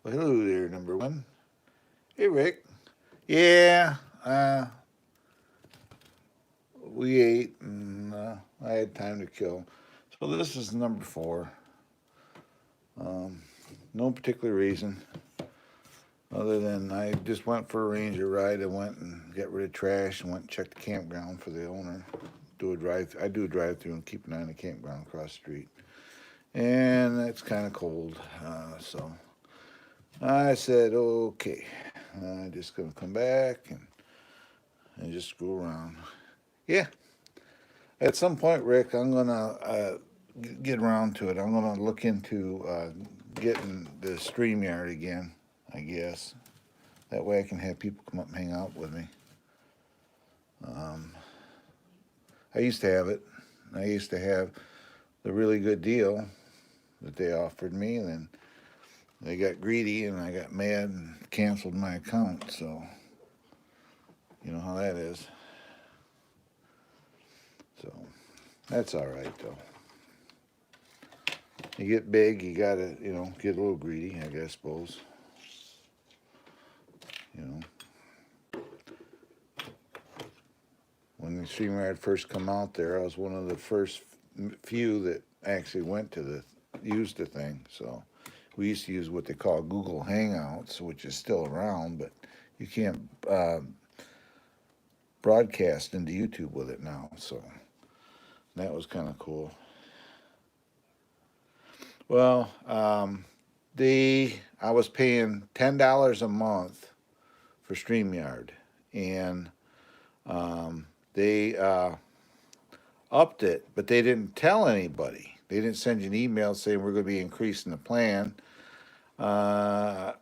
Well, hello there, number one. Hey, Rick. Yeah, we ate and I had time to kill. So this is number four. Um, no particular reason other than I just went for a ranger ride. I went and got rid of trash and went and checked the campground for the owner. I do a drive through and keep an eye on the campground across the street. And it's kind of cold, so I said, okay, I'm just gonna come back and just screw around. Yeah, at some point, Rick, I'm gonna get around to it. I'm gonna look into getting the Streamyard again. I guess that way I can have people come up and hang out with me. Um, I used to have it. I used to have the really good deal that they offered me, and then they got greedy, and I got mad and canceled my account. So you know how that is. So that's all right though. You get big, you gotta, get a little greedy, I guess, suppose. You know, when the Streamyard first come out there, I was one of the first few that actually went to used the thing. So we used to use what they call Google Hangouts, which is still around, but you can't broadcast into YouTube with it now. So that was kind of cool. Well, I was paying $10 a month for Streamyard, and they upped it, but they didn't tell anybody. They didn't send you an email saying we're going to be increasing the plan. Uh,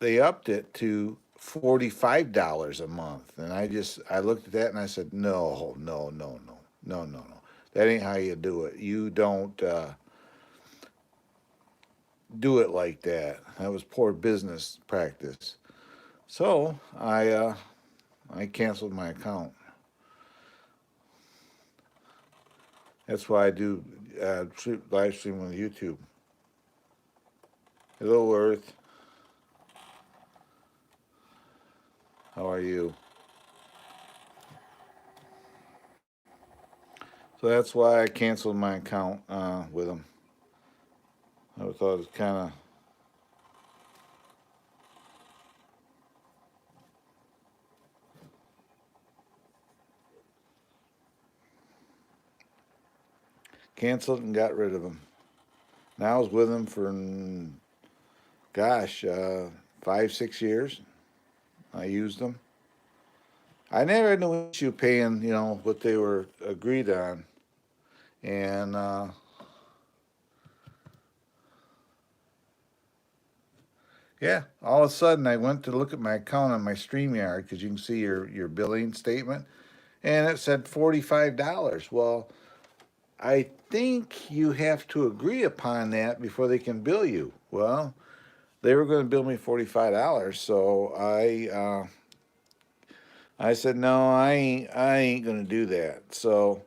they upped it to $45 a month, and I looked at that and I said, no, no, no, no, no, no, no. That ain't how you do it. You don't do it like that. That was poor business practice. So I canceled my account. That's why I do live stream on YouTube. Hello, Earth. How are you? So that's why I canceled my account with them. I thought it was kind of. Canceled and got rid of them. Now I was with them for, gosh, 5, 6 years. I used them. I never had no issue paying, what they were agreed on. And yeah, all of a sudden I went to look at my account on my StreamYard because you can see your billing statement, and it said $45. Well, I think you have to agree upon that before they can bill you. Well, they were going to bill me $45, so I said no, I ain't going to do that. So,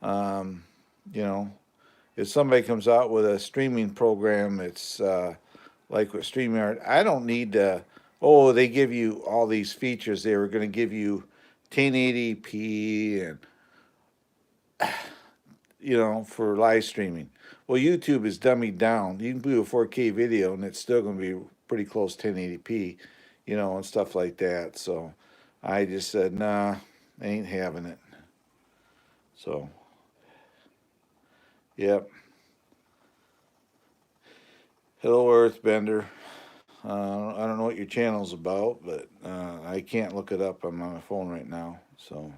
um, you know, if somebody comes out with a streaming program, it's like with Streamyard, I don't need to. Oh, they give you all these features. They were going to give you 1080p and for live streaming. Well, YouTube is dummied down. You can do a 4K video and it's still going to be pretty close 1080p, and stuff like that. So I just said, nah, I ain't having it. So, yep. Hello, Earthbender. I don't know what your channel's about, but I can't look it up. I'm on my phone right now. So,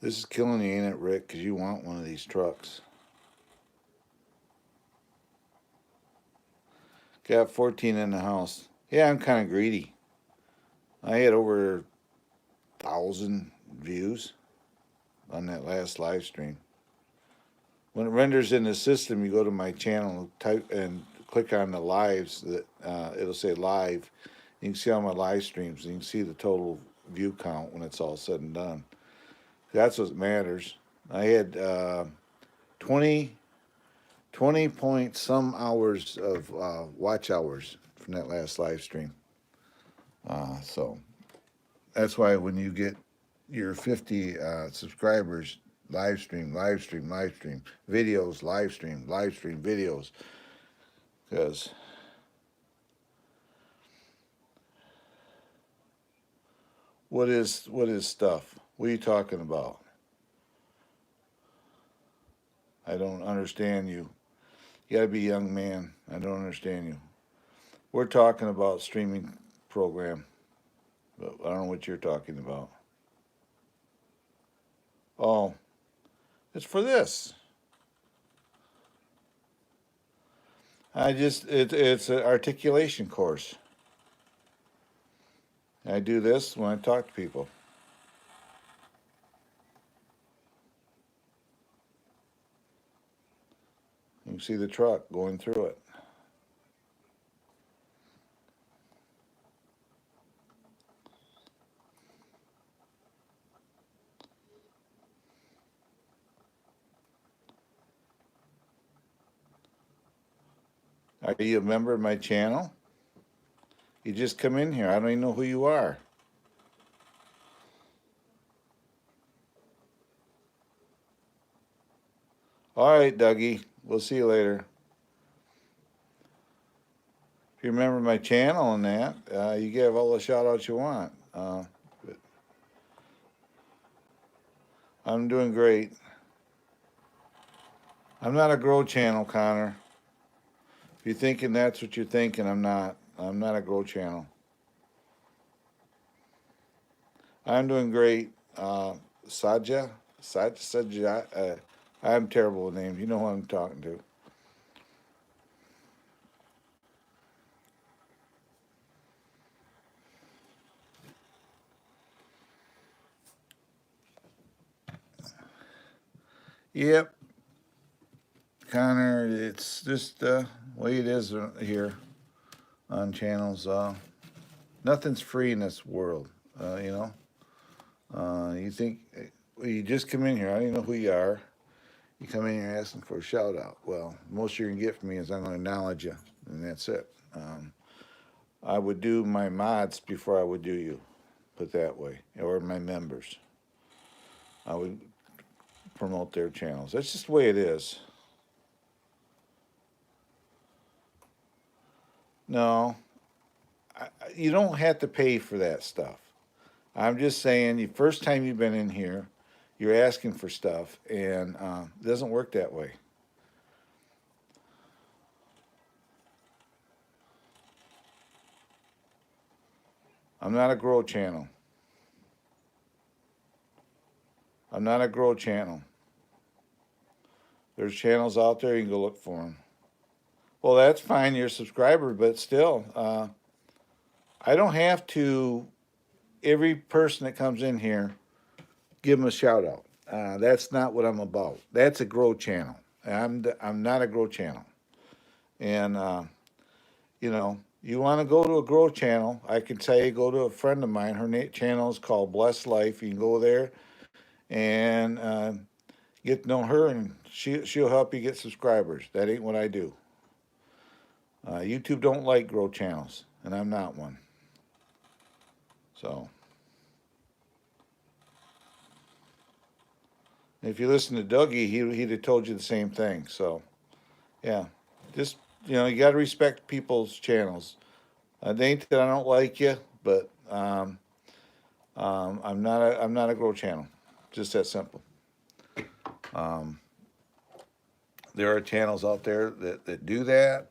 this is killing you, ain't it, Rick? Because you want one of these trucks. Got 14 in the house. Yeah, I'm kind of greedy. I had over 1,000 views on that last live stream. when it renders in the system, you go to my channel, type and click on the lives. That it'll say live. You can see all my live streams. And you can see the total view count when it's all said and done. That's what matters. I had 20 point some hours of watch hours from that last live stream. So that's why when you get your 50 subscribers, live stream, videos, live stream, videos. Because what is stuff? What are you talking about? I don't understand you. You gotta be a young man. I don't understand you. We're talking about streaming program, but I don't know what you're talking about. Oh, it's for this. It's an articulation course. I do this when I talk to people. You can see the truck going through it. Are you a member of my channel? You just come in here. I don't even know who you are. All right, Dougie. We'll see you later. If you remember my channel and that, you get all the shout outs you want. I'm doing great. I'm not a grow channel, Connor. If you're thinking that's what you're thinking, I'm not. I'm not a grow channel. I'm doing great. Saja? I'm terrible with names. You know who I'm talking to. Yep. Connor, it's just the way it is here on channels. Nothing's free in this world, you know. You think, you just come in here, I don't even know who you are. You come in here asking for a shout out. Well, most you're going to get from me is I'm going to acknowledge you, and that's it. I would do my mods before I would do you, put that way, or my members. I would promote their channels. That's just the way it is. No, you don't have to pay for that stuff. I'm just saying, the first time you've been in here, you're asking for stuff, and it doesn't work that way. I'm not a grow channel. I'm not a grow channel. There's channels out there, you can go look for them. Well, that's fine, you're a subscriber, but still, I don't have to, every person that comes in here, give them a shout out. That's not what I'm about. That's a grow channel. I'm not a grow channel. And, you know, you want to go to a grow channel, I can say go to a friend of mine. Her channel is called Blessed Life. You can go there and get to know her, and she'll help you get subscribers. That ain't what I do. YouTube don't like grow channels, and I'm not one. So, if you listen to Dougie, he'd have told you the same thing. So, yeah, just, you know, you got to respect people's channels. It ain't that I don't like you, but I'm not a grow channel. Just that simple. There are channels out there that do that.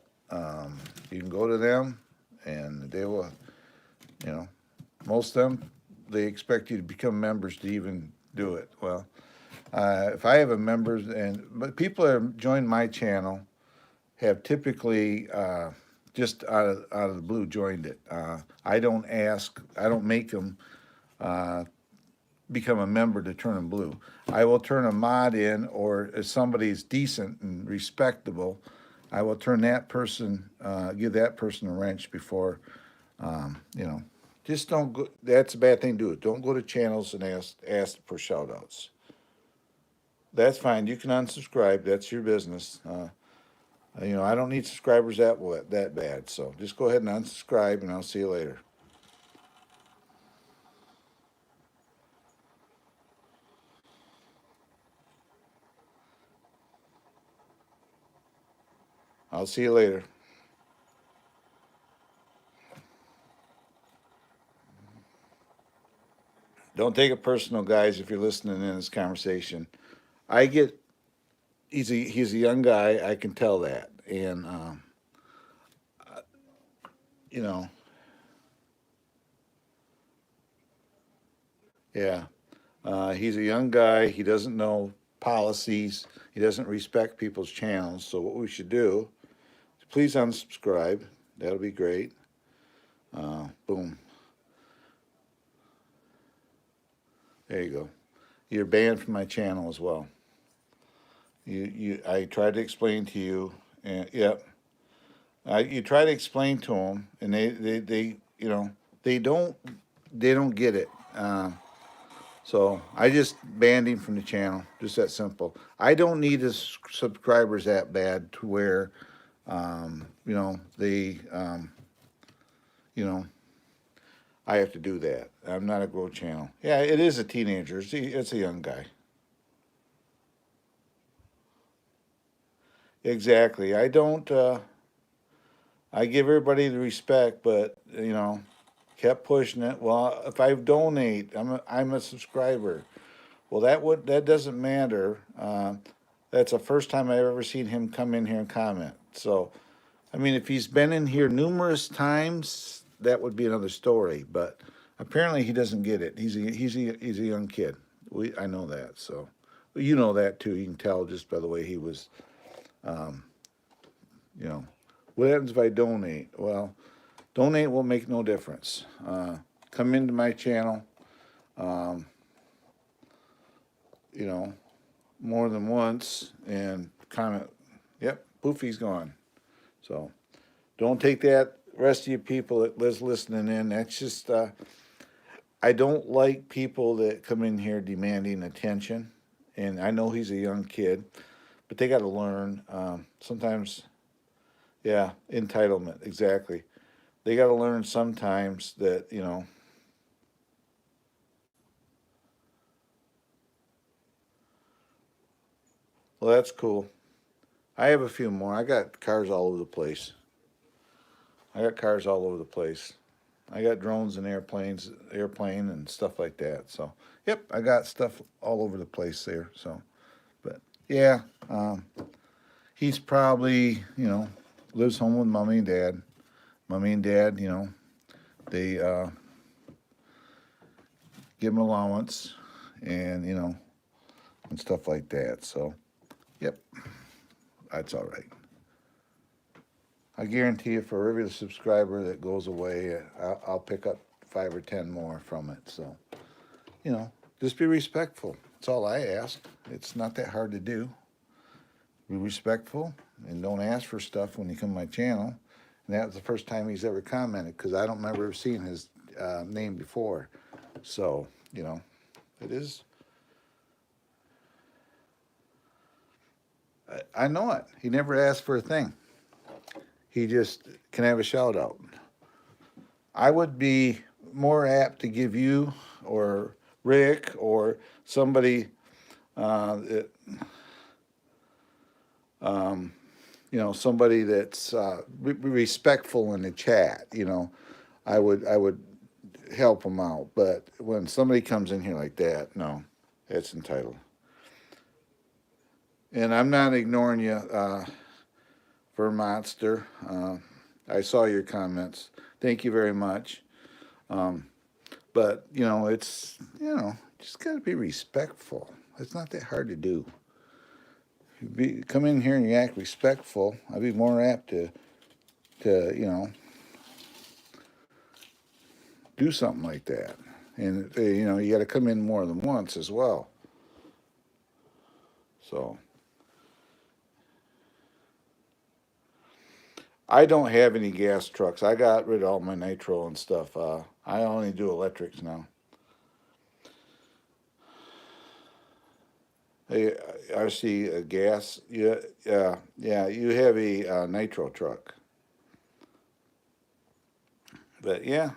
You can go to them, and they will, you know, most of them, they expect you to become members to even do it. Well, if I have a members, but people that have joined my channel have typically just out of the blue joined it. I don't ask, I don't make them become a member to turn them blue. I will turn a mod in, or if somebody's decent and respectable, I will turn that person, give that person a wrench before, you know, just don't go. That's a bad thing to do. Don't go to channels and ask for shout outs. That's fine. You can unsubscribe. That's your business. You know, I don't need subscribers that bad. So just go ahead and unsubscribe, and I'll see you later. I'll see you later. Don't take it personal, guys, if you're listening in this conversation. I get he's a young guy. I can tell that, and you know, yeah, he's a young guy. He doesn't know policies. He doesn't respect people's channels. So what we should do, please unsubscribe. That'll be great. Boom. There you go. You're banned from my channel as well. I tried to explain to you, and yep. You try to explain to them, and they you know, they don't get it. So I just banned him from the channel. Just that simple. I don't need his subscribers that bad to where, you know, you know, I have to do that. I'm not a growth channel. Yeah, it is a teenager. It's a young guy. Exactly. I don't. I give everybody the respect, but you know, kept pushing it. Well, if I donate, I'm a subscriber. Well, that doesn't matter. That's the first time I've ever seen him come in here and comment. So, I mean, if he's been in here numerous times, that would be another story. But apparently, he doesn't get it. He's a young kid. I know that. So, you know that too. You can tell just by the way he was. You know, what happens if I donate? Well, donate will make no difference. Come into my channel. You know, more than once and comment, yep, Poofy's gone. So don't take that, rest of you people that listening in. That's just, I don't like people that come in here demanding attention. And I know he's a young kid, but they got to learn. Sometimes, yeah, entitlement, exactly. They got to learn sometimes that, you know, well, that's cool. I have a few more. I got cars all over the place. I got cars all over the place. I got drones and airplane and stuff like that. So, yep, I got stuff all over the place there. So, but yeah, he's probably, you know, lives home with mommy and dad. Mommy and dad, you know, they give him allowance and, you know, and stuff like that. So, yep, that's all right. I guarantee you, for every subscriber that goes away, I'll pick up 5 or 10 more from it. So, you know, just be respectful. That's all I ask. It's not that hard to do. Be respectful and don't ask for stuff when you come to my channel. And that was the first time he's ever commented, because I don't remember seeing his name before. So, you know, it is. I know it. He never asked for a thing. He just can have a shout out. I would be more apt to give you or Rick or somebody that, you know, somebody that's respectful in the chat. You know, I would help them out. But when somebody comes in here like that, no, it's entitled. And I'm not ignoring you. For Monster. I saw your comments. Thank you very much. But, you know, it's, you know, just got to be respectful. It's not that hard to do. Come in here and you act respectful, I'd be more apt to you know, do something like that. And, you know, you got to come in more than once as well. So I don't have any gas trucks. I got rid of all my nitro and stuff. I only do electrics now. Hey, RC gas. Yeah. You have a nitro truck. But yeah,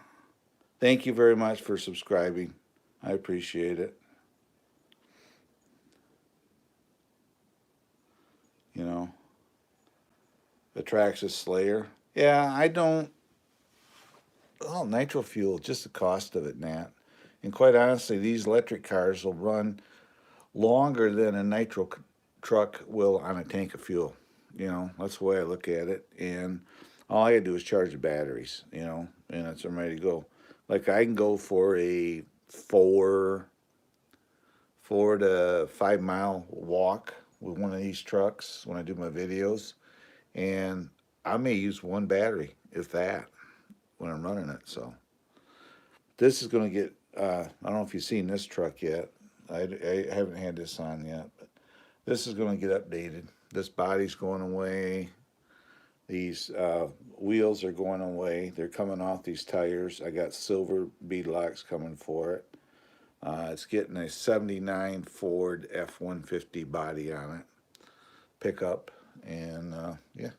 thank you very much for subscribing. I appreciate it. You know, attracts a Slayer. Yeah, I don't. Oh, nitro fuel, just the cost of it, Nat. And quite honestly, these electric cars will run longer than a nitro truck will on a tank of fuel. You know, that's the way I look at it. And all I gotta do is charge the batteries, you know, and it's I'm ready to go. Like I can go for a 4 to 5 mile walk with one of these trucks when I do my videos, and I may use one battery, if that, when I'm running it. So this is going to get. I don't know if you've seen this truck yet. I haven't had this on yet, but this is going to get updated. This body's going away. These wheels are going away. They're coming off these tires. I got silver beadlocks coming for it. It's getting a 79 Ford F-150 body on it, pickup, and yeah.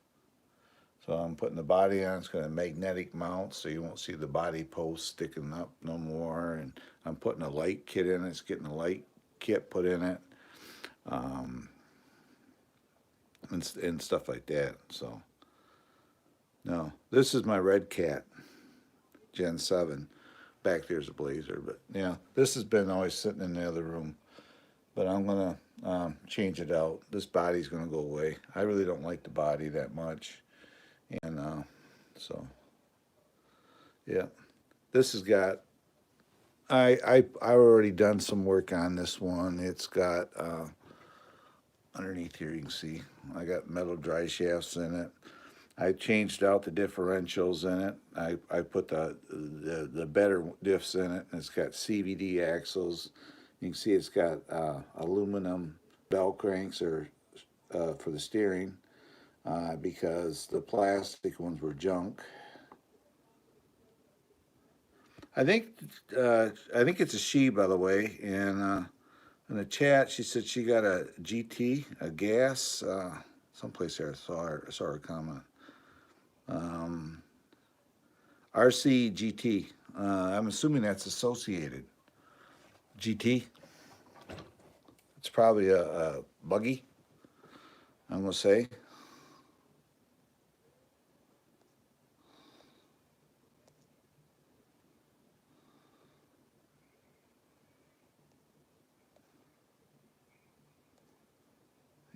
So I'm putting the body on. It's going to magnetic mount, so you won't see the body post sticking up no more. And I'm putting a light kit in it. It's getting a light kit put in it, um, and stuff like that. So no, this is my Red Cat Gen 7. Back there's a Blazer, but yeah, this has been always sitting in the other room. But I'm gonna change it out. This body's gonna go away. I really don't like the body that much, and so yeah, this has got. I already done some work on this one. It's got underneath here you can see I got metal dry shafts in it. I changed out the differentials in it. I put the better diffs in it, and it's got CVD axles. You can see it's got aluminum bell cranks or for the steering because the plastic ones were junk. I think it's a she, by the way, and in the chat she said she got a GT, a gas. Someplace there I saw her comment. RC GT. I'm assuming that's associated. GT. It's probably a buggy, I'm going to say.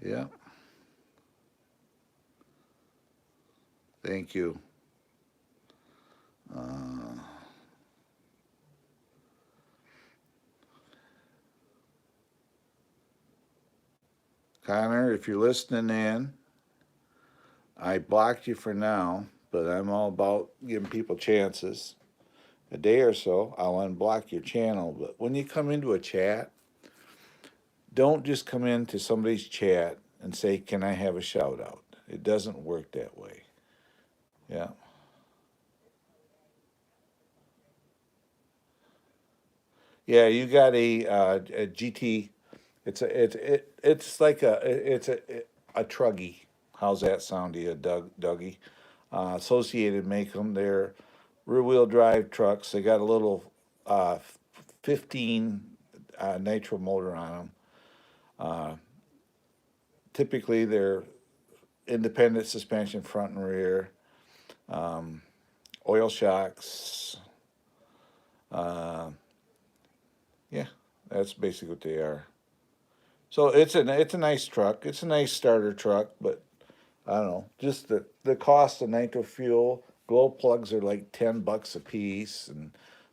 Yeah. Thank you. Connor, if you're listening in, I blocked you for now, but I'm all about giving people chances. A day or so, I'll unblock your channel. But when you come into a chat, don't just come into somebody's chat and say, "Can I have a shout out?" It doesn't work that way. Yeah. Yeah, you got a GT. It's like a truggy. How's that sound to you, Dougie? Associated make them. They're rear wheel drive trucks. They got a little 15 nitro motor on them. Typically, they're independent suspension front and rear, oil shocks. Uh, yeah, that's basically what they are. So it's a nice truck. It's a nice starter truck, but I don't know. Just the cost of nitro fuel. Glow plugs are like $10 a piece, and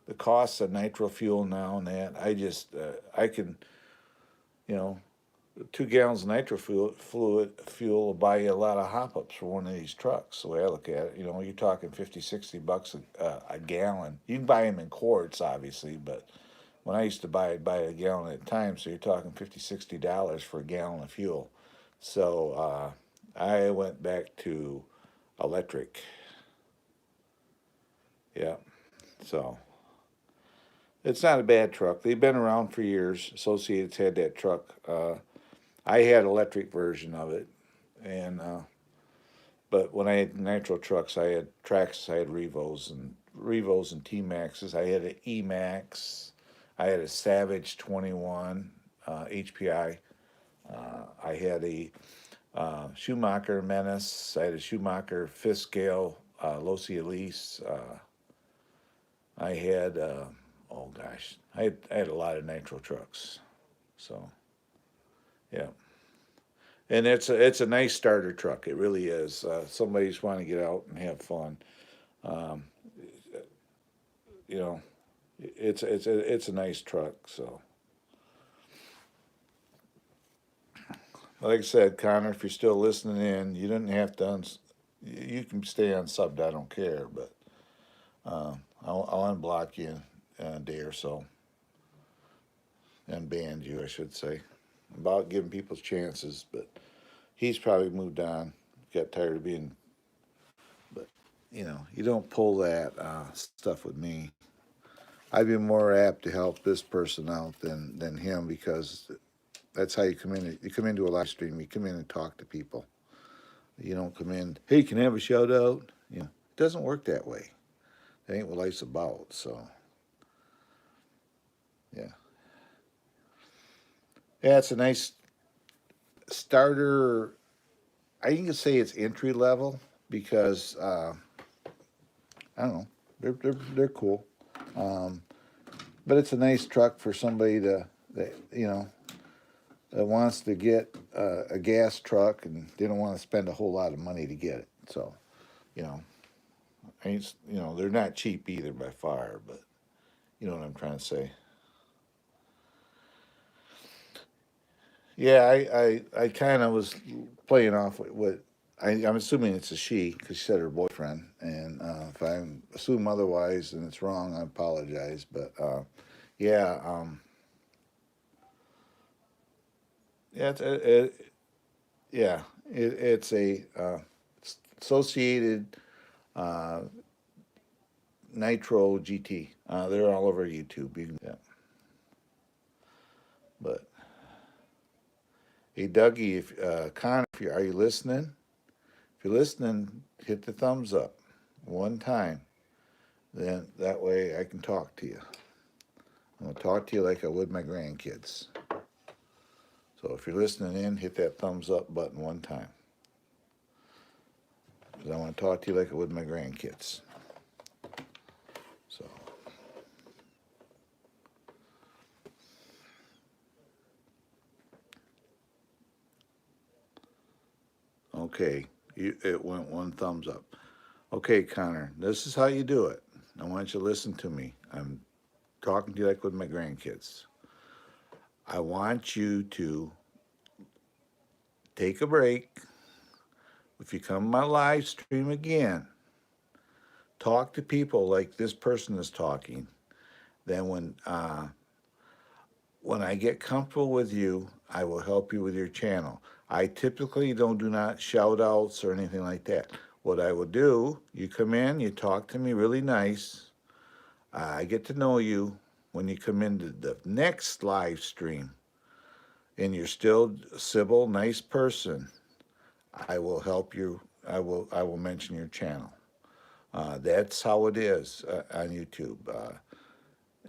the cost of nitro fuel now and that. I just I can, you know, 2 gallons of nitro fuel will buy you a lot of hop-ups for one of these trucks. The way I look at it, you're talking 50, $60 a gallon. You can buy them in quarts, obviously, but when I used to buy a gallon at a time, so you're talking $50, $60 for a gallon of fuel. So I went back to electric. Yeah, so it's not a bad truck. They've been around for years. Associated's had that truck. I had electric version of it, and but when I had nitro trucks, I had Traxxas, I had Revos and T Maxes. I had an E Max. I had a Savage 21 HPI. I had a Schumacher Menace. I had a Schumacher Fifth Scale Losi Elise. I had oh gosh, I had a lot of nitro trucks. So yeah. And it's a nice starter truck. It really is. Somebody's want to get out and have fun. Um, you know, it's a nice truck. So, like I said, Connor, if you're still listening in, you didn't have to. You can stay unsubbed. I don't care, but I'll unblock you in a day or so and ban you, I should say. About giving people chances, but he's probably moved on. Got tired of being. But you don't pull that stuff with me. I'd be more apt to help this person out than him, because that's how you come in. You come into a live stream. You come in and talk to people. You don't come in, hey, can I have a shout out? It doesn't work that way. That ain't what life's about. So, yeah. Yeah, it's a nice starter. I can say it's entry level because I don't know. They're cool. Um, but it's a nice truck for somebody that wants to get a gas truck and they don't want to spend a whole lot of money to get it. So, you know, they're not cheap either by far, but you know what I'm trying to say. Yeah, I kind of was playing off what I'm assuming it's a she because she said her boyfriend, and if I assume otherwise and it's wrong, I apologize. But yeah, yeah, yeah, it's a associated uh, Nitro GT. They're all over YouTube. Yeah, but hey, Dougie, if Connor, are you listening? If you're listening, hit the thumbs up one time. Then that way I can talk to you. I'm gonna talk to you like I would my grandkids. So if you're listening in, hit that thumbs up button one time. Because I want to talk to you like I would my grandkids. So. Okay, it went one thumbs up. Okay, Connor, this is how you do it. I want you to listen to me. I'm talking to you like with my grandkids. I want you to take a break. If you come to my live stream again, talk to people like this person is talking. Then when I get comfortable with you, I will help you with your channel. I typically do not shout outs or anything like that. What I will do, you come in, you talk to me really nice. I get to know you. When you come into the next live stream and you're still a civil, nice person, I will help you. I will mention your channel. That's how it is on YouTube.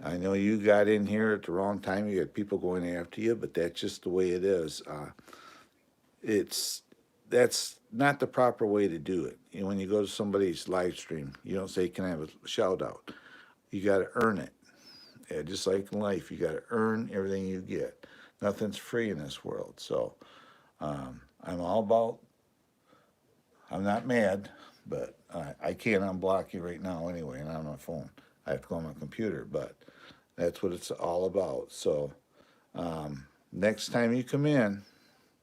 I know you got in here at the wrong time. You had people going after you, but that's just the way it is. That's not the proper way to do it. When you go to somebody's live stream, you don't say, "Can I have a shout out?" You got to earn it. Yeah, just like in life, you got to earn everything you get. Nothing's free in this world. So I'm all about. I'm not mad, but I can't unblock you right now anyway, and I'm on my phone. I have to go on my computer, but that's what it's all about. So next time you come in,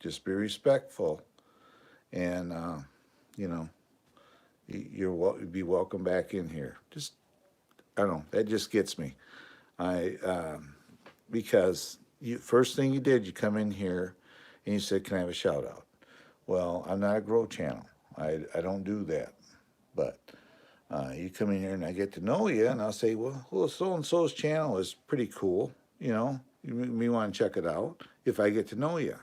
Just be respectful, and you know, you'd be welcome back in here. Just, I don't know, that just gets me. I Because you, first thing you did, you come in here and you said, "Can I have a shout out?" Well, I'm not a grow channel. I don't do that. But you come in here and I get to know you, and I'll say, well, so and so's channel is pretty cool. You know, you may want to check it out if I get to know you.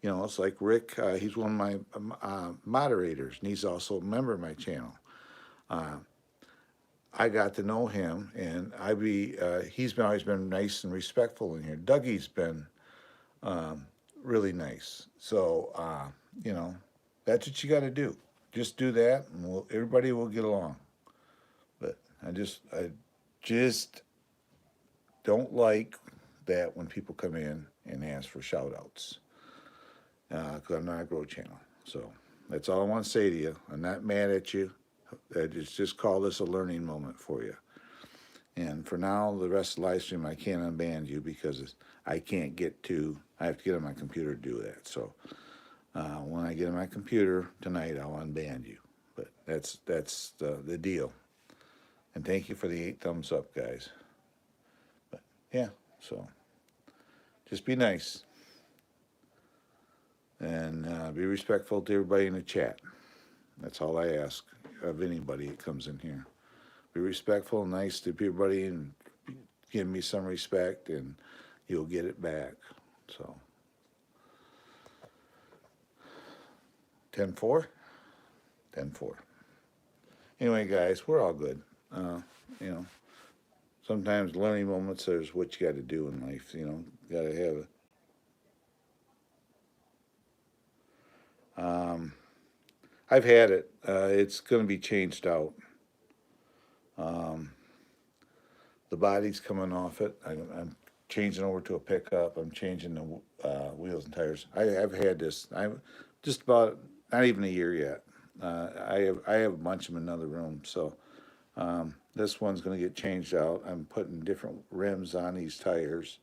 You know, it's like Rick. He's one of my moderators, and he's also a member of my channel. I got to know him, and he's always been nice and respectful in here. Dougie's been really nice. So, you know, that's what you got to do. Just do that, and everybody will get along. But I just don't like that when people come in and ask for shout outs, because I'm not a grow channel. So that's all I want to say to you. I'm not mad at you. I just call this a learning moment for you. And for now, the rest of the live stream, I can't unban you because I have to get on my computer to do that. So when I get on my computer tonight, I'll unban you. But that's the deal. And thank you for the 8 thumbs up, guys. But yeah, so just be nice. And be respectful to everybody in the chat. That's all I ask of anybody that comes in here. Be respectful and nice to everybody and give me some respect, and you'll get it back. So 10-4? 10-4. Anyway, guys, we're all good. You know, sometimes learning moments, there's what you got to do in life. You know, got to have it. I've had it. It's going to be changed out. The body's coming off it. I'm changing over to a pickup. I'm changing the wheels and tires. I've had this. I'm just about not even a year yet. I have a bunch of them in another room. So this one's going to get changed out. I'm putting different rims on these tires.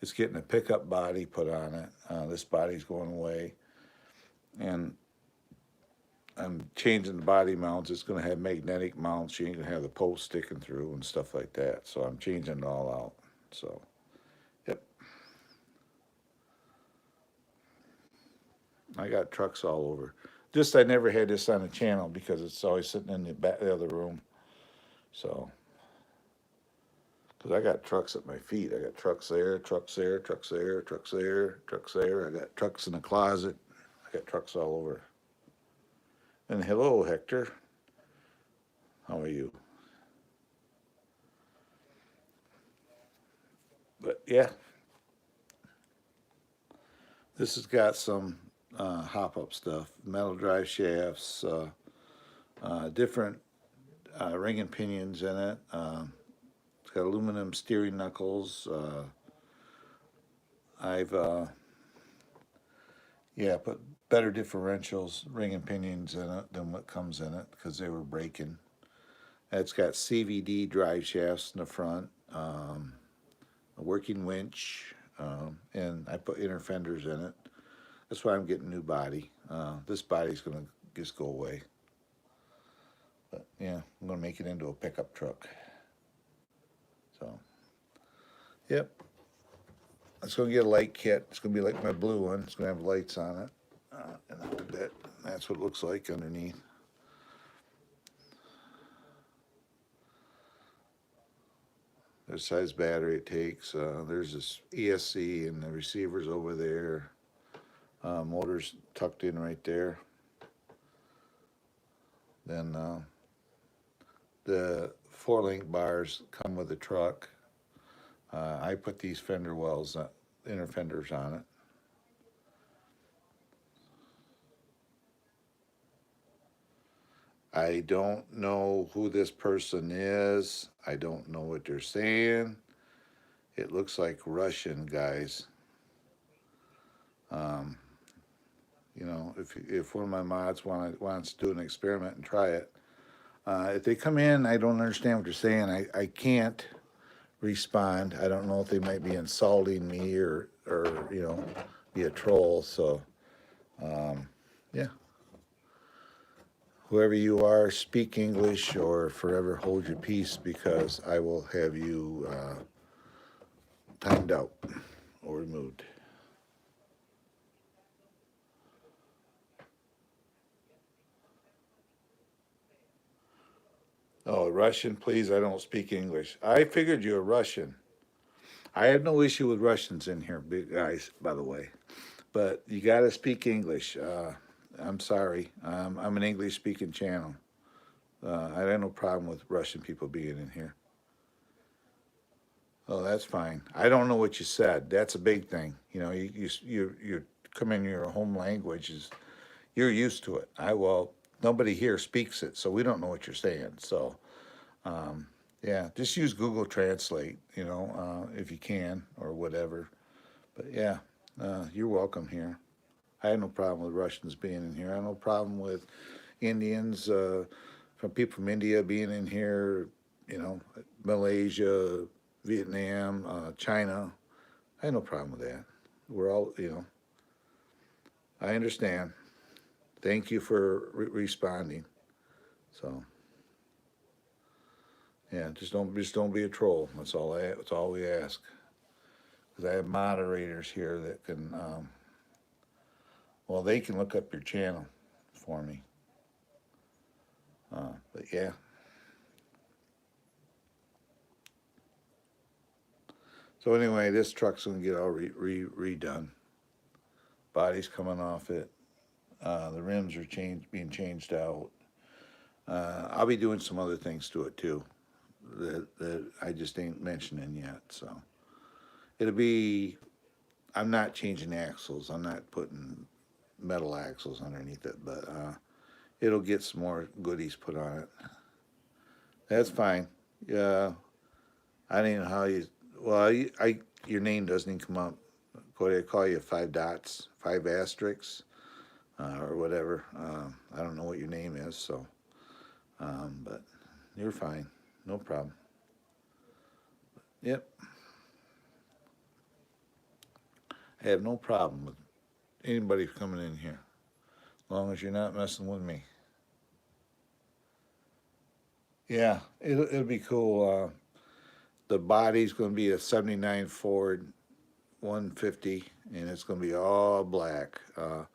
It's getting a pickup body put on it. This body's going away, and I'm changing the body mounts. It's going to have magnetic mounts. You ain't going to have the post sticking through and stuff like that. So I'm changing it all out. So, yep. I got trucks all over. Just I never had this on the channel because it's always sitting in the other room. So, because I got trucks at my feet. I got trucks there, trucks there, trucks there, trucks there, trucks there. I got trucks in the closet. I got trucks all over. And hello, Hector. How are you? But yeah, this has got some hop-up stuff, metal drive shafts, different ring and pinions in it. It's got aluminum steering knuckles. I've put better differentials, ring and pinions in it than what comes in it because they were breaking. It's got CVD drive shafts in the front, a working winch, and I put inner fenders in it. That's why I'm getting a new body. This body's going to just go away. But yeah, I'm going to make it into a pickup truck. So, yep. It's going to get a light kit. It's going to be like my blue one. It's going to have lights on it. And that's what it looks like underneath. There's the size battery it takes. There's this ESC and the receivers over there. Motor's tucked in right there. Then the 4-link bars come with the truck. I put these fender wells, inner fenders on it. I don't know who this person is. I don't know what they're saying. It looks like Russian, guys. You know, if one of my mods wants to do an experiment and try it, if they come in, I don't understand what they're saying. I can't respond. I don't know if they might be insulting me or you know, be a troll. So, yeah. Whoever you are, speak English or forever hold your peace because I will have you timed out or removed. Oh, Russian, please. I don't speak English. I figured you're Russian. I have no issue with Russians in here, big guys, by the way. But you got to speak English. I'm sorry. I'm an English speaking channel. I have no problem with Russian people being in here. Oh, that's fine. I don't know what you said. That's a big thing. You know, you come in your home language is you're used to it. Nobody here speaks it, so we don't know what you're saying. So, yeah, just use Google Translate. You know, if you can or whatever. But yeah, you're welcome here. I have no problem with Russians being in here. I have no problem with Indians, from people from India being in here. You know, Malaysia, Vietnam, China. I have no problem with that. We're all, you know, I understand. Thank you for responding. So, yeah, just don't be a troll. That's all we ask. Because I have moderators here that can, well, they can look up your channel for me. But yeah. So anyway, this truck's gonna get all redone. Body's coming off it. The rims are being changed out. I'll be doing some other things to it too that I just ain't mentioning yet. So it'll be. I'm not changing axles. I'm not putting metal axles underneath it, but it'll get some more goodies put on it. That's fine. Yeah, I don't know how you. Well, your name doesn't even come up. What I call you, 5 dots, 5 asterisks, or whatever. I don't know what your name is, so. But you're fine, no problem. Yep, I have no problem with anybody coming in here, as long as you're not messing with me. Yeah, it'll be cool. The body's going to be a '79 Ford 150, and it's going to be all black. I'll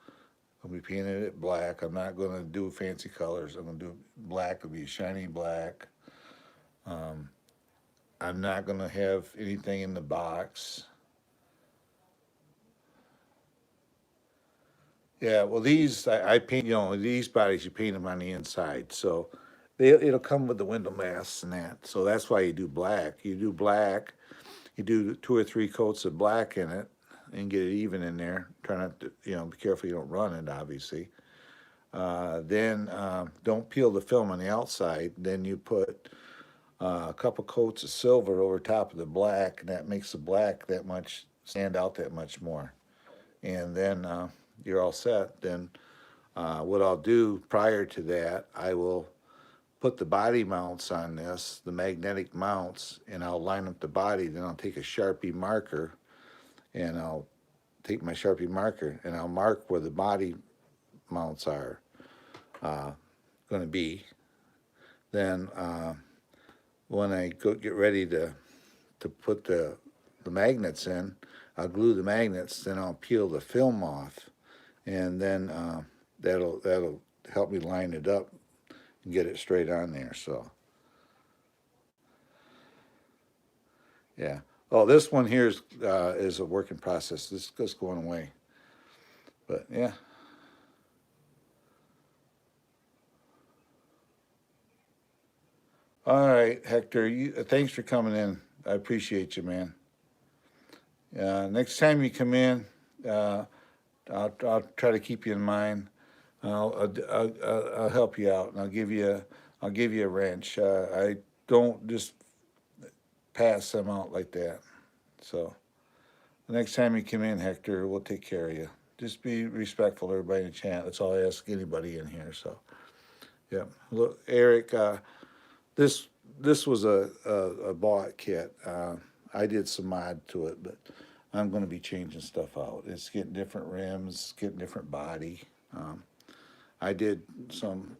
be painting it black. I'm not going to do fancy colors. I'm going to do black. It'll be shiny black. I'm not going to have anything in the box. Yeah, well, these I paint. You know, these bodies you paint them on the inside, so it'll come with the window masks and that. So that's why you do black. You do black. You do 2 or 3 coats of black in it, and get it even in there. Try not to, you know, be careful you don't run it, obviously. Then don't peel the film on the outside. Then you put a couple coats of silver over top of the black, and that makes the black that much stand out that much more. And then you're all set. Then what I'll do prior to that, I will put the body mounts on this, the magnetic mounts, and I'll line up the body. Then I'll take a Sharpie marker, and I'll take my Sharpie marker, and I'll mark where the body mounts are going to be. Then when I go get ready to put the magnets in, I'll glue the magnets. Then I'll peel the film off, and then that'll help me line it up and get it straight on there. So yeah. Oh, this one here is a work in process. This is just going away. But yeah. All right, Hector. Thanks for coming in. I appreciate you, man. Next time you come in, I'll try to keep you in mind. I'll help you out, and I'll give you a wrench. I don't just pass them out like that. So the next time you come in, Hector, we'll take care of you. Just be respectful to everybody in the chat. That's all I ask anybody in here. So yeah, look, Eric. This was a bought kit. I did some mod to it, but I'm going to be changing stuff out. It's getting different rims, getting different body. I did some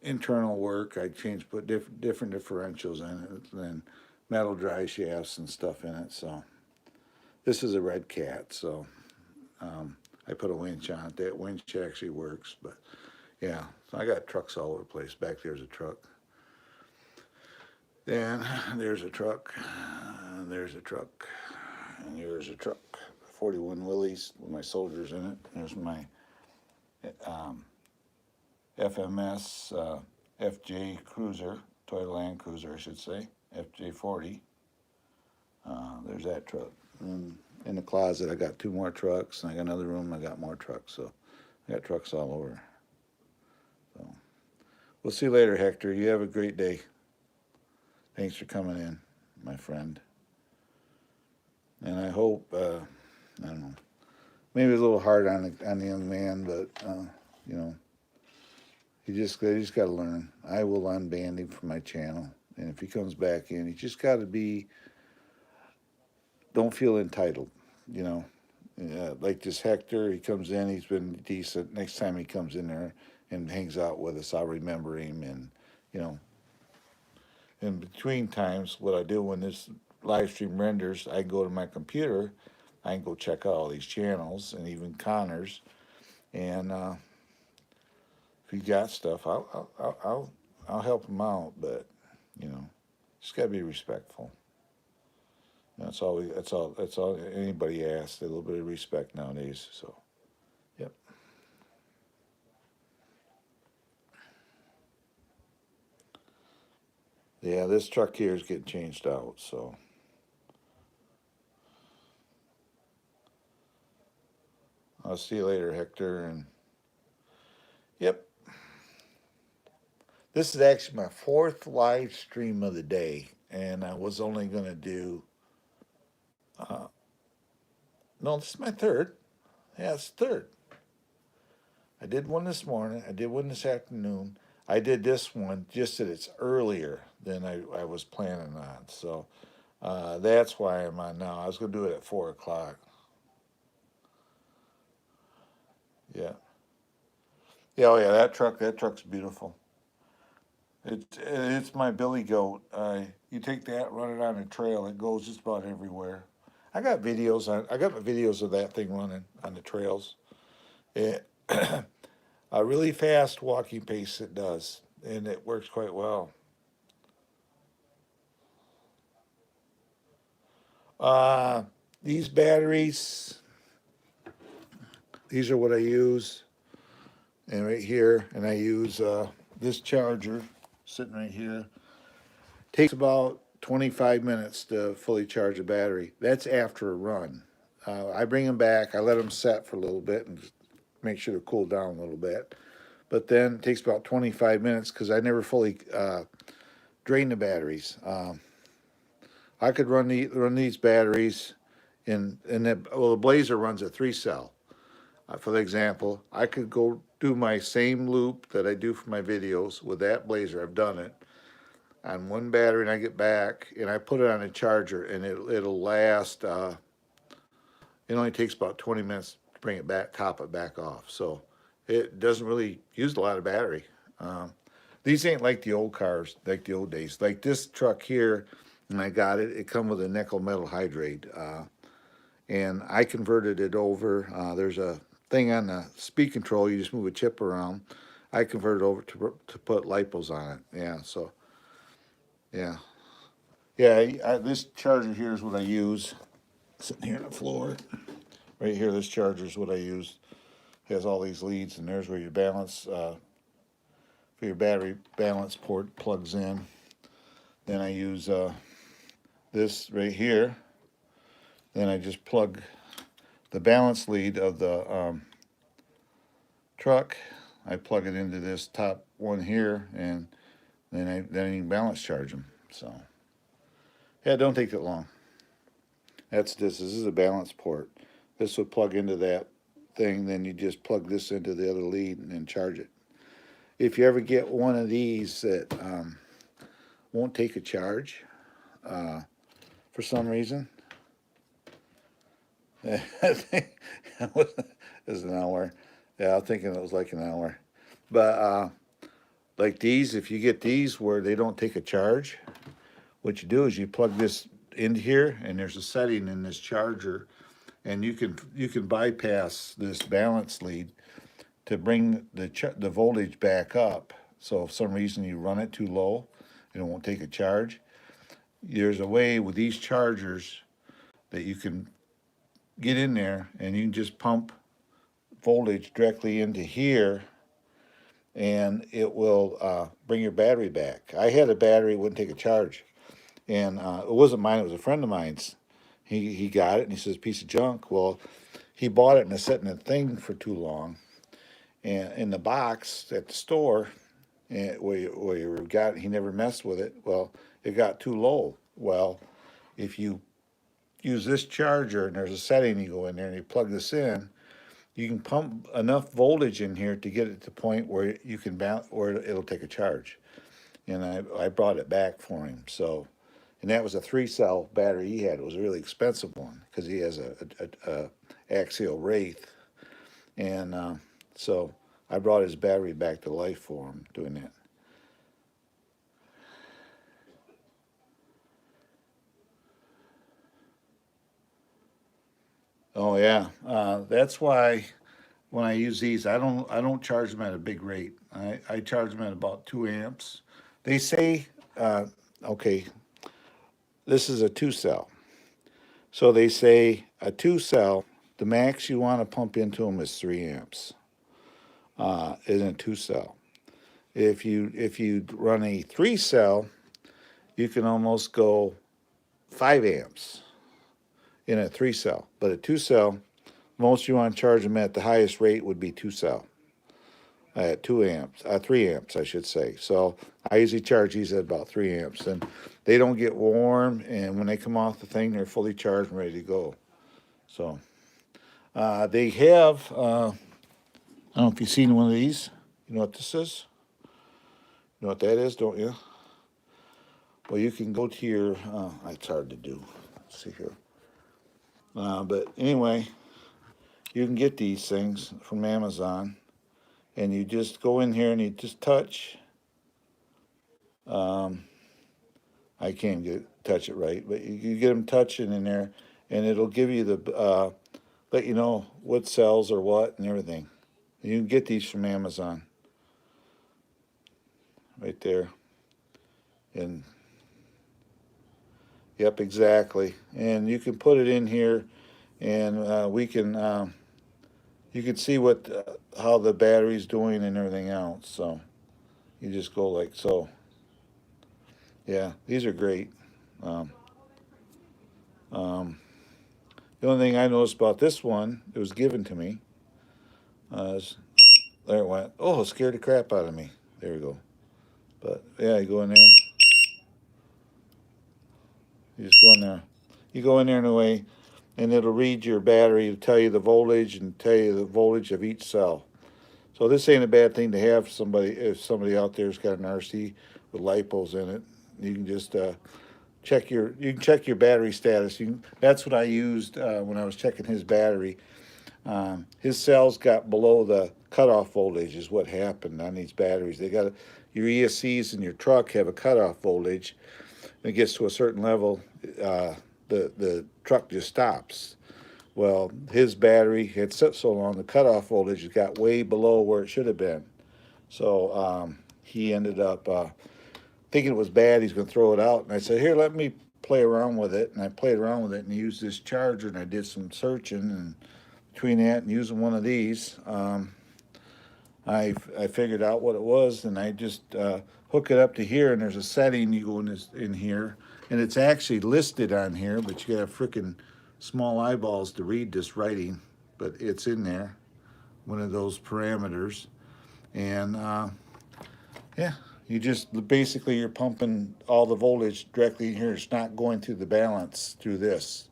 internal work. I changed, put different differentials in it, and metal dry shafts and stuff in it. So this is a red cat, so I put a winch on it. That winch actually works, but yeah, so I got trucks all over the place. Back there's a truck. Then there's a truck. There's a truck. And here's a truck. 41 Willys with my soldiers in it. There's my FMS FJ Cruiser, Toyota Land Cruiser, I should say, FJ40. There's that truck. And in the closet, I got 2 more trucks, and I got another room, I got more trucks. So I got trucks all over. So we'll see you later, Hector. You have a great day. Thanks for coming in, my friend. And I hope, I don't know, maybe a little hard on the young man, but, you know, you just got to learn. I will unban him from my channel. And if he comes back in, he just got to be, don't feel entitled, you know. Like this Hector, he comes in, he's been decent. Next time he comes in there and hangs out with us, I'll remember him. And, you know, in between times, what I do when this live stream renders, I go to my computer, I can go check out all these channels and even Connor's. And if you got stuff, I'll help him out. But, you know, just gotta be respectful. That's all anybody asks, a little bit of respect nowadays. So, yep. Yeah, this truck here is getting changed out, so. I'll see you later, Hector, and yep. This is actually my 4th live stream of the day, and I was only going to do, no, this is my 3rd. Yeah, it's 3rd. I did one this morning. I did one this afternoon. I did this one just that it's earlier than I was planning on. So that's why I'm on now. I was going to do it at 4 o'clock. Yeah. Yeah, oh yeah, that truck's beautiful. It's my billy goat. You take that, run it on a trail, it goes just about everywhere. I got my videos of that thing running on the trails. A really fast walking pace it does, and it works quite well. These batteries, these are what I use, and right here, and I use this charger sitting right here. Takes about 25 minutes to fully charge a battery. That's after a run. I bring them back, I let them set for a little bit and make sure to cool down a little bit. But then it takes about 25 minutes because I never fully drain the batteries. I could run these batteries the Blazer runs a 3-cell. For the example, I could go do my same loop that I do for my videos with that Blazer. I've done it on one battery, and I get back and I put it on a charger, and it'll last. It only takes about 20 minutes to bring it back, top it back off. So it doesn't really use a lot of battery. These ain't like the old cars, like the old days. Like this truck here, and I got it. It come with a nickel metal hydrate, and I converted it over. There's a thing on the speed control. You just move a chip around. I converted over to put lipos on it. Yeah. So yeah, yeah. This charger here is what I use. Sitting here on the floor, right here. This charger is what I use. It has all these leads, and there's where your balance for your battery balance port plugs in. Then I use this right here. Then I just plug the balance lead of the truck. I plug it into this top one here, and then I can balance charge them. So yeah, don't take that long. This is a balance port. This will plug into that thing. Then you just plug this into the other lead and then charge it. If you ever get one of these that won't take a charge for some reason, I think it was an hour. Yeah, I'm thinking it was like an hour. But like these, if you get these where they don't take a charge, what you do is you plug this in here, and there's a setting in this charger, and you can bypass this balance lead to bring the voltage back up. So if for some reason you run it too low, and it won't take a charge, there's a way with these chargers that you can get in there and you can just pump voltage directly into here, and it will bring your battery back. I had a battery, it wouldn't take a charge, and it wasn't mine, it was a friend of mine's. He got it, and he says, piece of junk. Well, he bought it and it's sitting in the thing for too long, and in the box at the store, and where you got it, he never messed with it. Well, it got too low. Well, if you use this charger and there's a setting, you go in there and you plug this in, you can pump enough voltage in here to get it to the point where you can bounce, or it'll take a charge. And I brought it back for him. So, and that was a 3-cell battery he had. It was a really expensive one because he has a axial wraith, and so I brought his battery back to life for him doing that. Oh yeah, that's why when I use these, I don't charge them at a big rate. I charge them at about 2 amps. They say, okay, this is a 2-cell. So they say a 2-cell, the max you want to pump into them is 3 amps. In a 2-cell. If you run a 3-cell, you can almost go 5 amps in a 3-cell. But a 2-cell, most you want to charge them at the highest rate would be 2-cell at 2 amps, 3 amps, I should say. So I usually charge these at about 3 amps, and they don't get warm. And when they come off the thing, they're fully charged and ready to go. So they have. I don't know if you've seen one of these. You know what this is? You know what that is, don't you? Well, you can go to your. It's hard to do. Let's see here. But anyway, you can get these things from Amazon, and you just go in here and you just touch. I can't touch it right, but you get them touching in there, and it'll give you the let you know what cells or what and everything. And you can get these from Amazon, right there, and yep, exactly. And you can put it in here, and we can. You can see what how the battery's doing and everything else. So you just go like so. Yeah, these are great. Um, um, the only thing I noticed about this one, it was given to me. There it went. Oh, it scared the crap out of me. There we go. But yeah, you go in there. You just go in there. You go in there in a way, and it'll read your battery, it'll tell you the voltage and tell you the voltage of each cell. So this ain't a bad thing to have. Somebody, if somebody out there's got an RC with lipos in it, you can just you can check your battery status. That's what I used when I was checking his battery. His cells got below the cutoff voltage is what happened on these batteries. They got your ESCs in your truck have a cutoff voltage. When it gets to a certain level, the truck just stops. Well, his battery had set so long, the cutoff voltage got way below where it should have been. So he ended up thinking it was bad. He's going to throw it out. And I said, here, let me play around with it. And I played around with it and used this charger, and I did some searching. And between that and using one of these, I figured out what it was, and I just hook it up to here, and there's a setting you go in here, and it's actually listed on here, but you got freaking small eyeballs to read this writing, but it's in there, one of those parameters, and yeah, you just basically you're pumping all the voltage directly in here. It's not going through the balance through this,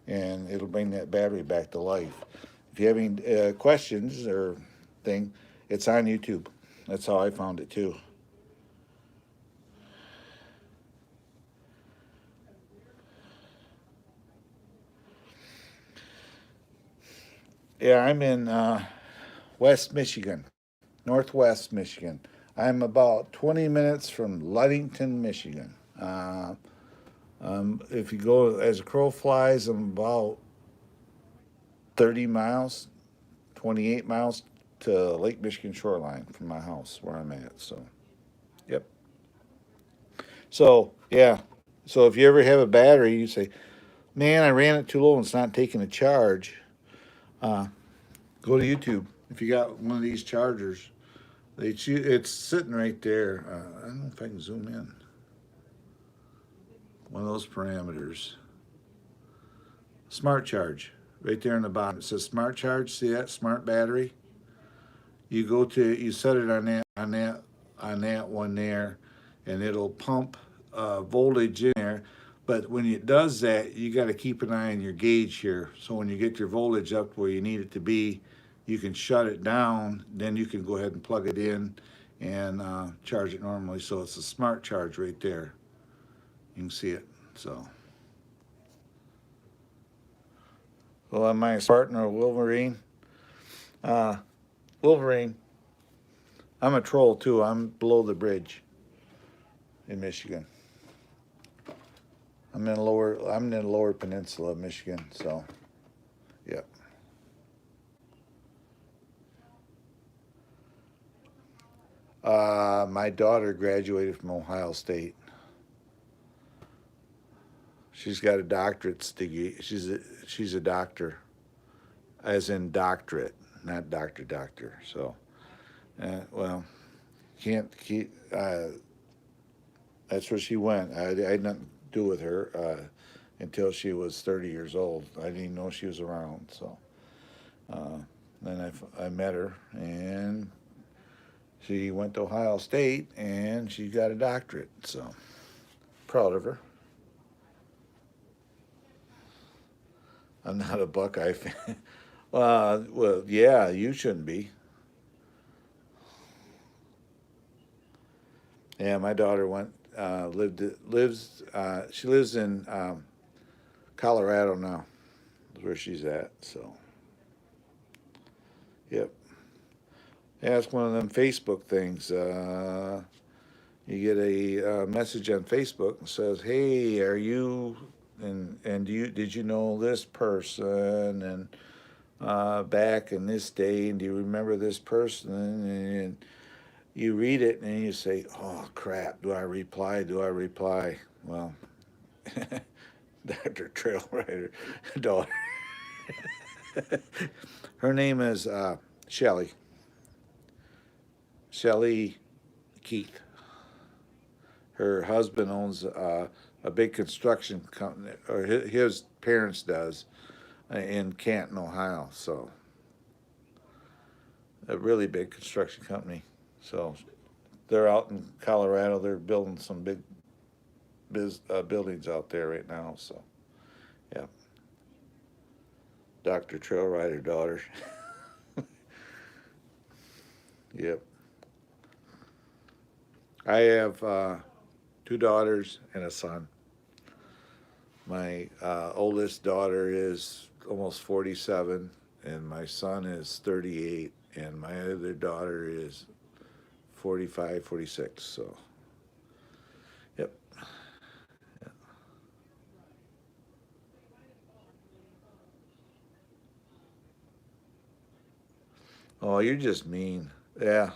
and it'll bring that battery back to life. If you have any questions or thing, it's on YouTube. That's how I found it too. Yeah, I'm in West Michigan, Northwest Michigan. I'm about 20 minutes from Ludington, Michigan. If you go as a crow flies, I'm about 30 miles, 28 miles to Lake Michigan shoreline from my house where I'm at. So, yep. So, yeah. So if you ever have a battery, you say, man, I ran it too low and it's not taking a charge. Uh, Go to YouTube. If you got one of these chargers, it's sitting right there. I don't know if I can zoom in. One of those parameters. Smart charge. Right there in the bottom. It says smart charge. See that? Smart battery. You set it on that one there, and it'll pump voltage in there. But when it does that, you got to keep an eye on your gauge here. So when you get your voltage up where you need it to be, you can shut it down. Then you can go ahead and plug it in and charge it normally. So it's a smart charge right there. You can see it. So, well, am I a Spartan or a Wolverine? Uh, Wolverine. I'm a troll too. I'm below the bridge in Michigan. I'm in the lower peninsula of Michigan, so yeah. My daughter graduated from Ohio State. She's got a doctorate degree. She's a doctor, as in doctorate, not doctor. So, well, can't keep. That's where she went. I had nothing to do with her until she was 30 years old. I didn't even know she was around. So then I met her, and she went to Ohio State, and she got a doctorate. So proud of her. I'm not a Buckeye fan. Well, yeah, you shouldn't be. Yeah, my daughter she lives in Colorado now, is where she's at. So, yep. Yeah, it's one of them Facebook things. You get a message on Facebook and says, "Hey, are you and did you know this person and back in this day, and do you remember this person?" And you read it and you say, "Oh crap! Do I reply? Do I reply?" Well, Dr. Trail Rider daughter. Her name is Shelly. Shelly Keith. Her husband owns a big construction company, or his parents does, in Canton, Ohio. So a really big construction company. So they're out in Colorado. They're building some big buildings out there right now. So yeah, Dr. Trail Rider daughter. Yep. I have two daughters and a son. My oldest daughter is almost 47, and my son is 38, and my other daughter is 45, 46. So, yep. Oh, you're just mean. Yeah.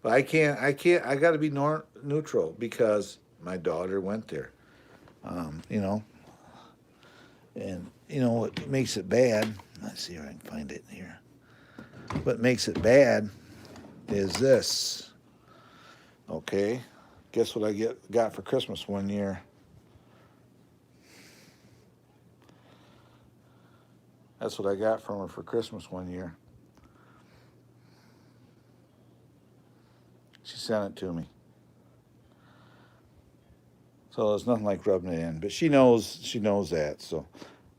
But I got to be neutral because my daughter went there. You know, and you know what makes it bad? Let's see if I can find it here. What makes it bad is this. Okay, guess what I got for Christmas one year? That's what I got from her for Christmas one year. She sent it to me. So it's nothing like rubbing it in, but she knows that. So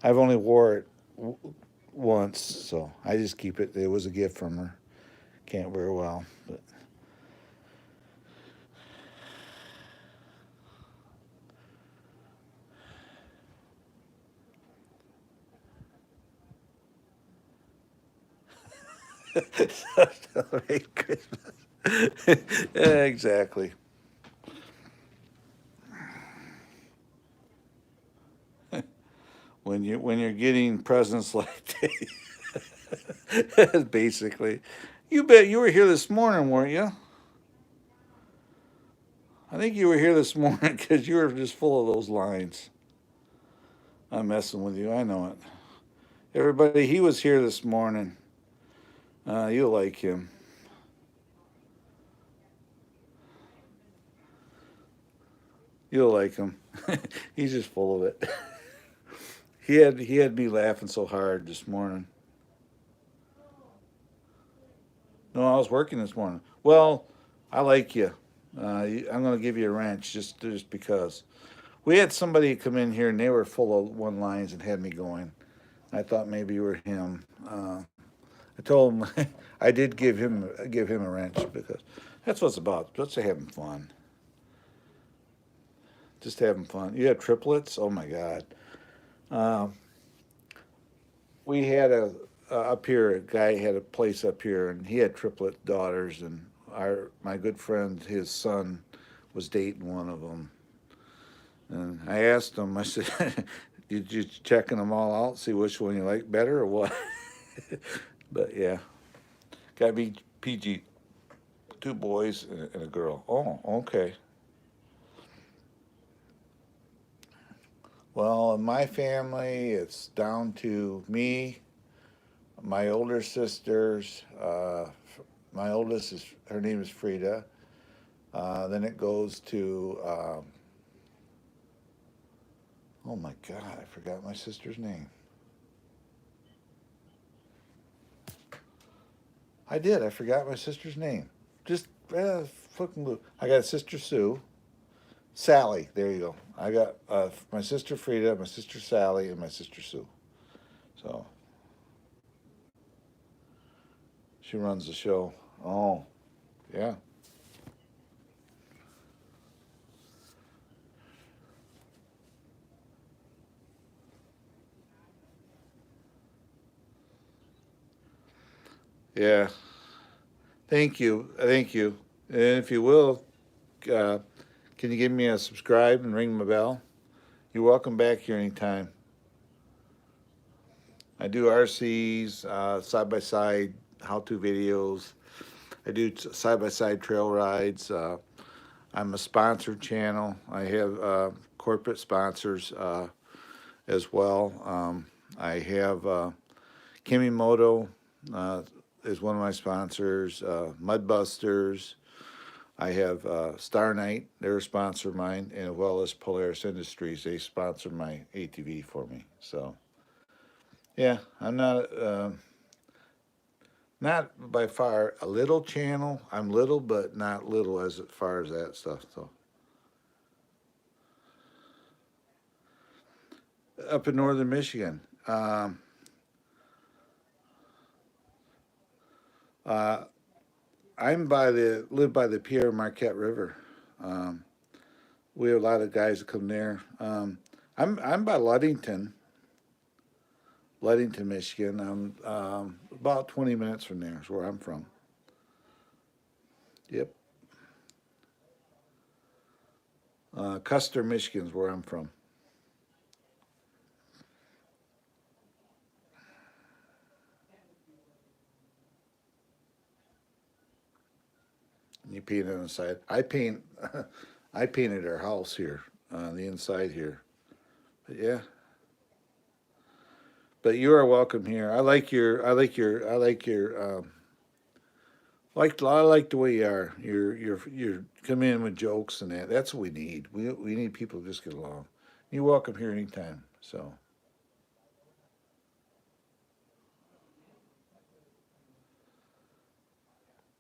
I've only wore it once, so I just keep it. It was a gift from her. Can't wear well, but Celebrate Christmas. Yeah, exactly. When you're getting presents like that, basically. You bet you were here this morning, weren't you? I think you were here this morning because you were just full of those lines. I'm messing with you. I know it. Everybody, he was here this morning. You'll like him. You'll like him. He's just full of it. He had me laughing so hard this morning. No, I was working this morning. Well, I like you. I'm going to give you a wrench just because. We had somebody come in here and they were full of one lines and had me going. I thought maybe you were him. I told him I did give him a wrench because that's what it's about. Just having fun. Just having fun. You have triplets? Oh my God. Uh, we had a up here. A guy had a place up here, and he had triplet daughters. And my good friend, his son, was dating one of them. And I asked him. I said, "Did you checking them all out, see which one you like better or what?" But yeah, gotta be PG. Two boys and a girl. Oh, okay. Well, in my family, it's down to me, my older sisters. My oldest is her name is Frida. Then it goes to oh my God, I forgot my sister's name. I did. I forgot my sister's name. Just fucking blue. I got a sister Sue, Sally. There you go. I got my sister Frida, my sister Sally, and my sister Sue. So she runs the show. Oh yeah. Yeah. Thank you. Thank you. And if you will, uh, can you give me a subscribe and ring my bell? You're welcome back here anytime. I do RCs, side by side, how to videos. I do side by side trail rides. I'm a sponsored channel. I have corporate sponsors as well. I have Kimimoto is one of my sponsors, Mudbusters. I have Star Knight, they're a sponsor of mine, and as well as Polaris Industries, they sponsor my ATV for me. So, yeah, I'm not by far a little channel. I'm little, but not little as far as that stuff. So, up in northern Michigan, uh, I'm live by the Pierre Marquette River. Um, we have a lot of guys that come there. I'm by Ludington, Michigan. I'm about 20 minutes from there. Is where I'm from. Yep. Custer, Michigan is where I'm from. You paint it inside. I paint. I painted our house here on the inside here. But yeah. But you are welcome here. I like your. I like your. I like your. I like the way you are. You're come in with jokes and that. That's what we need. We need people to just get along. You're welcome here anytime. So.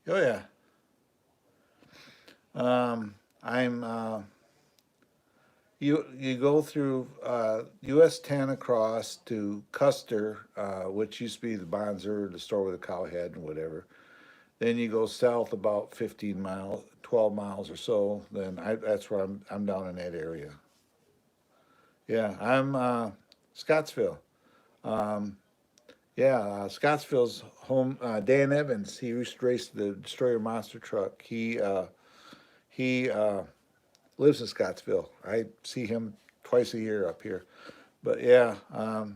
Oh yeah. I'm you go through US 10 across to Custer, which used to be the Bonzer, the store with the cow head and whatever. Then you go south about 15 miles, 12 miles or so. That's where I'm down in that area. Yeah, I'm Scottsville. Um, Yeah, Scottsville's home. Dan Evans, he used to race the Destroyer monster truck. He lives in Scottsville. I see him twice a year up here. But yeah, I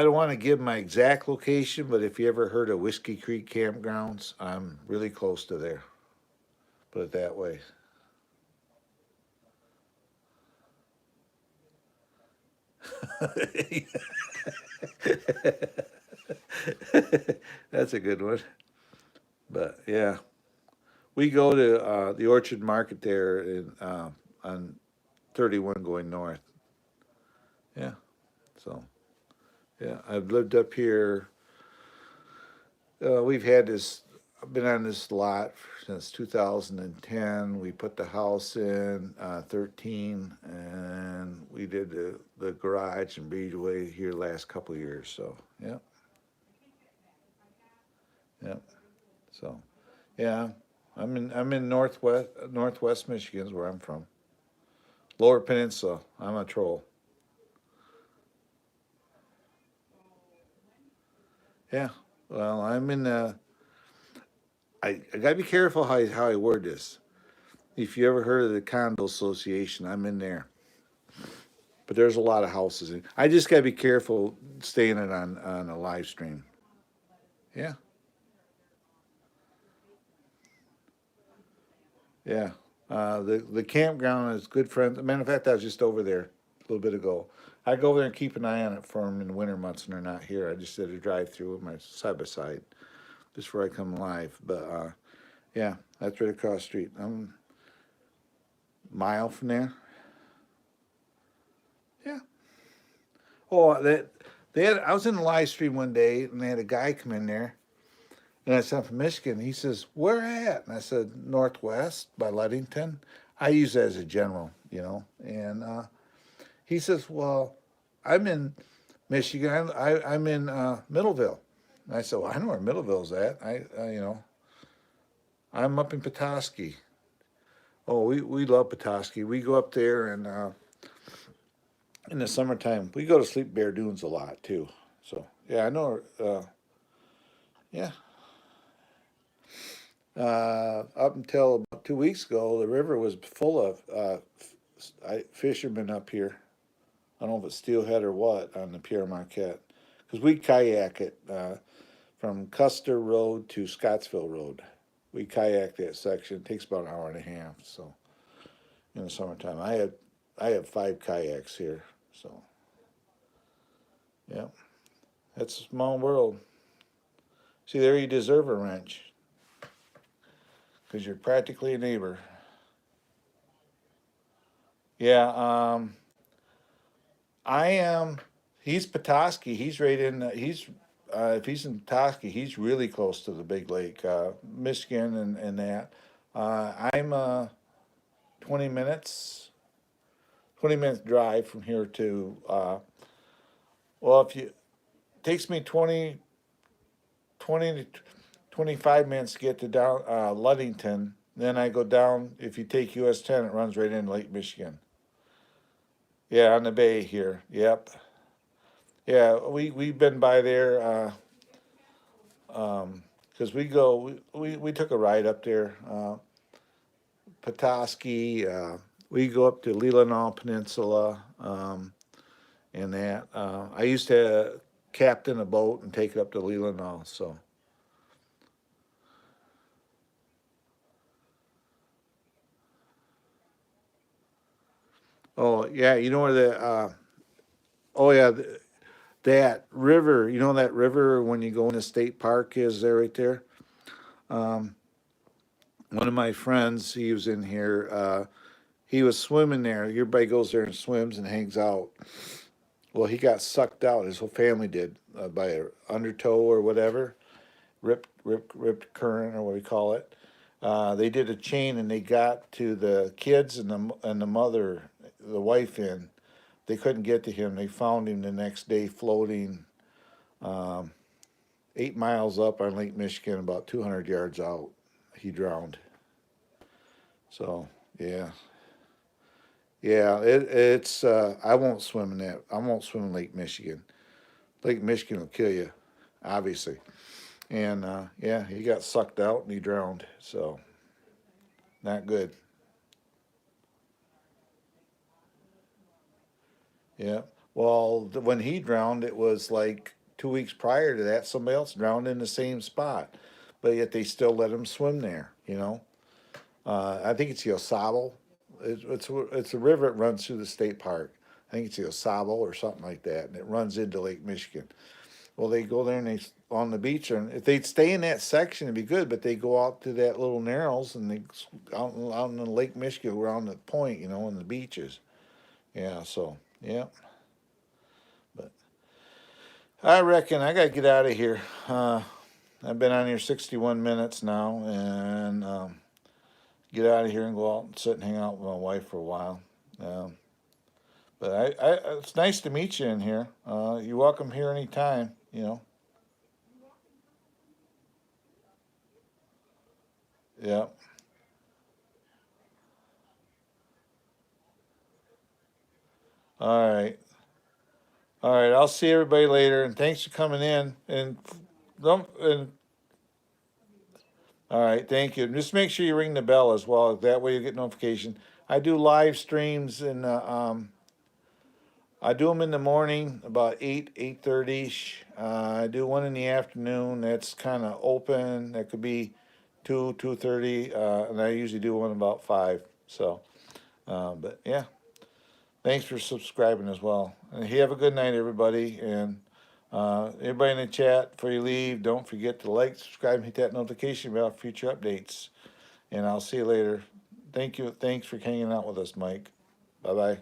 don't want to give my exact location, but if you ever heard of Whiskey Creek Campgrounds, I'm really close to there. Put it that way. That's a good one. But yeah, we go to the Orchard Market there on 31 going north. Yeah, so yeah, I've lived up here. We've had this. I've been on this lot since 2010. We put the house in 13, and we did the garage and breezeway here the last couple of years. So yeah, yeah. So yeah, I'm in Northwest Michigan is where I'm from. Lower Peninsula. I'm a troll. Yeah. Well, I'm in. I gotta be careful how I word this. If you ever heard of the condo association, I'm in there. But there's a lot of houses in. I just gotta be careful staying it on a live stream. Yeah, yeah. The campground is good friends. Matter of fact, I was just over there a little bit ago. I go over there and keep an eye on it for them in the winter months when they're not here. I just did a drive through with my side by side just before I come live. But yeah, that's right across the street. I'm a mile from there. Yeah. Oh, they had. I was in a live stream one day and they had a guy come in there. And I said, I'm from Michigan. He says, where at? And I said, Northwest by Ludington. I use that as a general, you know. And he says, well, I'm in Michigan. I'm in Middleville. And I said, well, I know where Middleville's at. I'm up in Petoskey. Oh, we love Petoskey. We go up there and in the summertime, we go to Sleep Bear Dunes a lot too. So, yeah, I know. Yeah. Up until about 2 weeks ago, the river was full of fishermen up here. I don't know if it's steelhead or what on the Pierre Marquette. Because we kayak it from Custer Road to Scottsville Road. We kayak that section. It takes about an hour and a half. So in the summertime, I have 5 kayaks here. So yeah, that's a small world. See, there you deserve a wrench because you're practically a neighbor. Yeah, I am. He's Petoskey. He's right in. He's if he's in Petoskey, he's really close to the big lake, Michigan, and that. I'm 20 minutes, 20 minutes drive from here to. Well, if you takes me 20 to 25 minutes to get to down Ludington. Then I go down. If you take US 10, it runs right into Lake Michigan. Yeah, on the bay here. Yep. Yeah, we've been by there because we took a ride up there, Petoskey. We go up to Leelanau Peninsula and that. I used to captain a boat and take it up to Leelanau. So oh yeah, you know where the oh yeah that river. You know that river when you go in the state park is there right there. Um, One of my friends, he was in here. He was swimming there. Everybody goes there and swims and hangs out. Well, he got sucked out. His whole family did by a undertow or whatever, ripped current or what we call it. They did a chain and they got to the kids and the mother, the wife in. They couldn't get to him. They found him the next day floating 8 miles up on Lake Michigan, about 200 yards out. He drowned. So yeah, yeah. It's I won't swim in that. I won't swim in Lake Michigan. Lake Michigan will kill you, obviously. And yeah, he got sucked out and he drowned. So not good. Yeah. Well, when he drowned, it was like 2 weeks prior to that. Somebody else drowned in the same spot, but yet they still let him swim there. I think it's the Osable. It's a river that runs through the state park. I think it's the Osable or something like that, and it runs into Lake Michigan. Well, they go there and they on the beach, and if they'd stay in that section, it'd be good. But they go out to that little narrows and they out in the Lake Michigan around the point, and the beaches. Yeah, so yeah. But I reckon I gotta get out of here. I've been on here 61 minutes now, and get out of here and go out and sit and hang out with my wife for a while. Um, but it's nice to meet you in here. You're welcome here anytime. Yeah. All right. All right. I'll see everybody later, and thanks for coming in. And don't. And all right. Thank you. Just make sure you ring the bell as well. That way you get notification. I do live streams and I do them in the morning about 8:30. I do one in the afternoon. That's kind of open. That could be 2:30, and I usually do one about 5. So, but yeah, thanks for subscribing as well. And you have a good night, everybody. And everybody in the chat, before you leave, don't forget to like, subscribe, and hit that notification bell for future updates. And I'll see you later. Thank you. Thanks for hanging out with us, Mike. Bye bye.